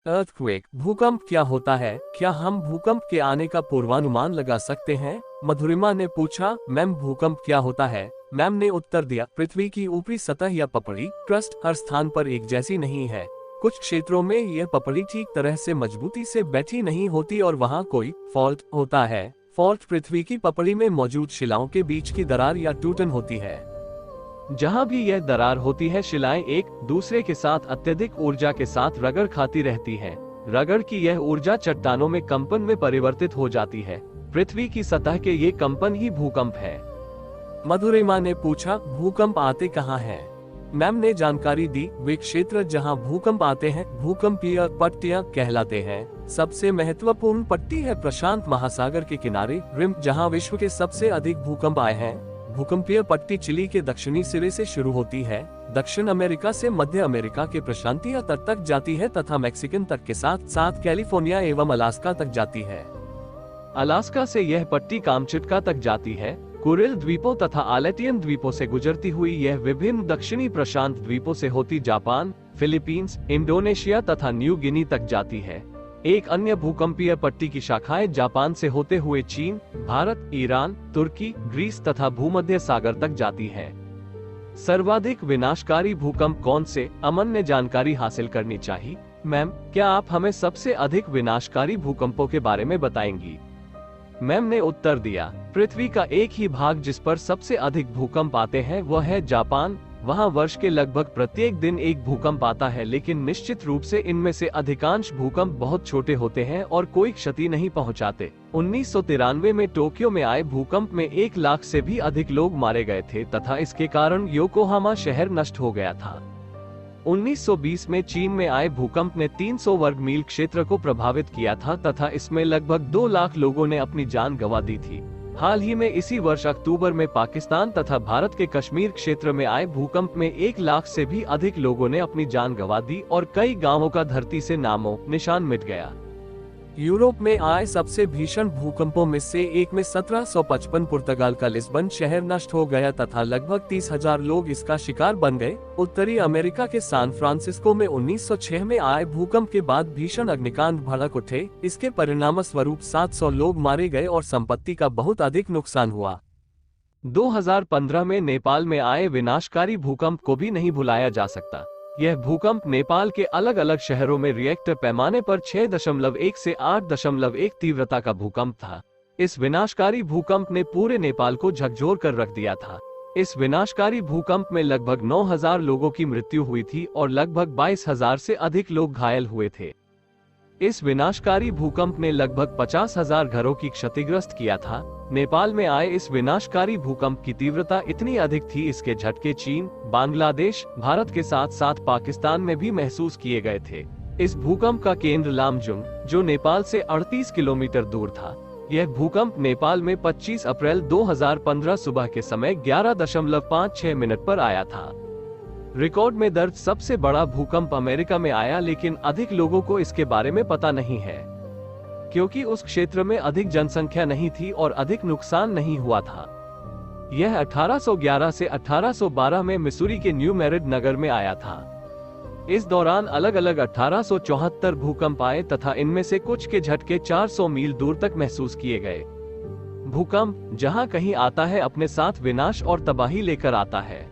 Earthquake, भूकंप क्या होता है? क्या हम भूकंप के आने का पूर्वानुमान लगा सकते हैं? मधुरिमा ने पूछा। मैम, भूकंप क्या होता है? मैम ने उत्तर दिया, पृथ्वी की ऊपरी सतह या पपड़ी क्रस्ट हर स्थान पर एक जैसी नहीं है। कुछ क्षेत्रों में यह पपड़ी ठीक तरह से मजबूती से बैठी नहीं होती और वहाँ कोई फॉल्ट होता है। फॉल्ट पृथ्वी की पपड़ी में मौजूद शिलाओं के बीच की दरार या टूटन होती है। जहां भी यह दरार होती है, शिलाएं एक दूसरे के साथ अत्यधिक ऊर्जा के साथ रगड़ खाती रहती हैं। रगड़ की यह ऊर्जा चट्टानों में कंपन में परिवर्तित हो जाती है। पृथ्वी की सतह के ये कंपन ही भूकंप है। मधुरिमा ने पूछा, भूकंप आते कहाँ हैं? मैम ने जानकारी दी, वे क्षेत्र जहां भूकंप आते हैं भूकंपीय पट्टियां कहलाते हैं। सबसे महत्वपूर्ण पट्टी है प्रशांत महासागर के किनारे रिम, जहां विश्व के सबसे अधिक भूकंप आए हैं। भूकंपीय पट्टी चिली के दक्षिणी सिरे से शुरू होती है, दक्षिण अमेरिका से मध्य अमेरिका के प्रशांतीय तट तक जाती है तथा मैक्सिकन तट के साथ साथ कैलिफोर्निया एवं अलास्का तक जाती है। अलास्का से यह पट्टी कामचटका तक जाती है। कुरिल द्वीपों तथा आलेटियन द्वीपों से गुजरती हुई यह विभिन्न दक्षिणी प्रशांत द्वीपों से होती जापान, फिलीपींस, इंडोनेशिया तथा न्यू गिनी तक जाती है। एक अन्य भूकंपीय पट्टी की शाखाएं जापान से होते हुए चीन, भारत, ईरान, तुर्की, ग्रीस तथा भूमध्य सागर तक जाती है। सर्वाधिक विनाशकारी भूकंप कौन से? अमन ने जानकारी हासिल करनी चाहिए। मैम, क्या आप हमें सबसे अधिक विनाशकारी भूकंपों के बारे में बताएंगी? मैम ने उत्तर दिया, पृथ्वी का एक ही भाग जिस पर सबसे अधिक भूकंप आते हैं वह है जापान। वहां वर्ष के लगभग प्रत्येक दिन एक भूकंप आता है, लेकिन निश्चित रूप से इनमें से अधिकांश भूकंप बहुत छोटे होते हैं और कोई क्षति नहीं पहुंचाते। 1993 में टोक्यो में आए भूकंप में 1 लाख से भी अधिक लोग मारे गए थे तथा इसके कारण योकोहामा शहर नष्ट हो गया था। 1920 में चीन में आए भूकंप ने 300 वर्ग मील क्षेत्र को प्रभावित किया था तथा इसमें लगभग 2 लाख लोगों ने अपनी जान गंवा दी थी। हाल ही में इसी वर्ष अक्टूबर में पाकिस्तान तथा भारत के कश्मीर क्षेत्र में आए भूकंप में 1 लाख से भी अधिक लोगों ने अपनी जान गंवा दी और कई गांवों का धरती से नामो निशान मिट गया। यूरोप में आए सबसे भीषण भूकंपों में से एक में 1755 पुर्तगाल का लिस्बन शहर नष्ट हो गया तथा लगभग 30,000 लोग इसका शिकार बन गए। उत्तरी अमेरिका के सैन फ्रांसिस्को में 1906 में आए भूकंप के बाद भीषण अग्निकांड भड़क उठे। इसके परिणाम स्वरूप 700 लोग मारे गए और संपत्ति का बहुत अधिक नुकसान हुआ। 2015 में नेपाल में आए विनाशकारी भूकंप को भी नहीं भुलाया जा सकता। यह भूकंप नेपाल के अलग अलग शहरों में रिएक्टर पैमाने पर 6.1 से 8.1 तीव्रता का भूकंप था। इस विनाशकारी भूकंप ने पूरे नेपाल को झकझोर कर रख दिया था। इस विनाशकारी भूकंप में लगभग 9,000 लोगों की मृत्यु हुई थी और लगभग 22,000 से अधिक लोग घायल हुए थे। इस विनाशकारी भूकंप ने लगभग 50,000 घरों की क्षतिग्रस्त किया था। नेपाल में आए इस विनाशकारी भूकंप की तीव्रता इतनी अधिक थी, इसके झटके चीन, बांग्लादेश, भारत के साथ साथ पाकिस्तान में भी महसूस किए गए थे। इस भूकंप का केंद्र लामजुंग, जो नेपाल से 38 किलोमीटर दूर था। यह भूकंप नेपाल में 25 अप्रैल 2015 सुबह के समय 11.56 मिनट पर आया था। रिकॉर्ड में दर्ज सबसे बड़ा भूकंप अमेरिका में आया, लेकिन अधिक लोगों को इसके बारे में पता नहीं है क्योंकि उस क्षेत्र में अधिक जनसंख्या नहीं थी और अधिक नुकसान नहीं हुआ था। यह 1811 से 1812 में मिसूरी के न्यू मैरिड नगर में आया था। इस दौरान अलग अलग 1874 भूकंप आए तथा इनमें से कुछ के झटके 400 मील दूर तक महसूस किए गए। भूकंप जहां कहीं आता है अपने साथ विनाश और तबाही लेकर आता है।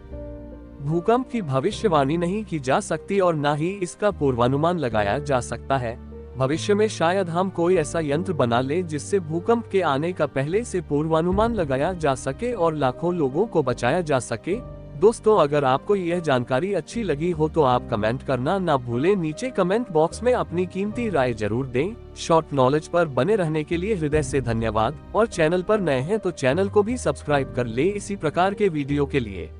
भूकंप की भविष्यवाणी नहीं की जा सकती और न ही इसका पूर्वानुमान लगाया जा सकता है। भविष्य में शायद हम कोई ऐसा यंत्र बना ले जिससे भूकंप के आने का पहले से पूर्वानुमान लगाया जा सके और लाखों लोगों को बचाया जा सके। दोस्तों, अगर आपको यह जानकारी अच्छी लगी हो तो आप कमेंट करना ना भूलें। नीचे कमेंट बॉक्स में अपनी कीमती राय जरूर दें। शॉर्ट नॉलेज पर बने रहने के लिए हृदय से धन्यवाद और चैनल पर नए हैं तो चैनल को भी सब्सक्राइब कर ले इसी प्रकार के वीडियो के लिए।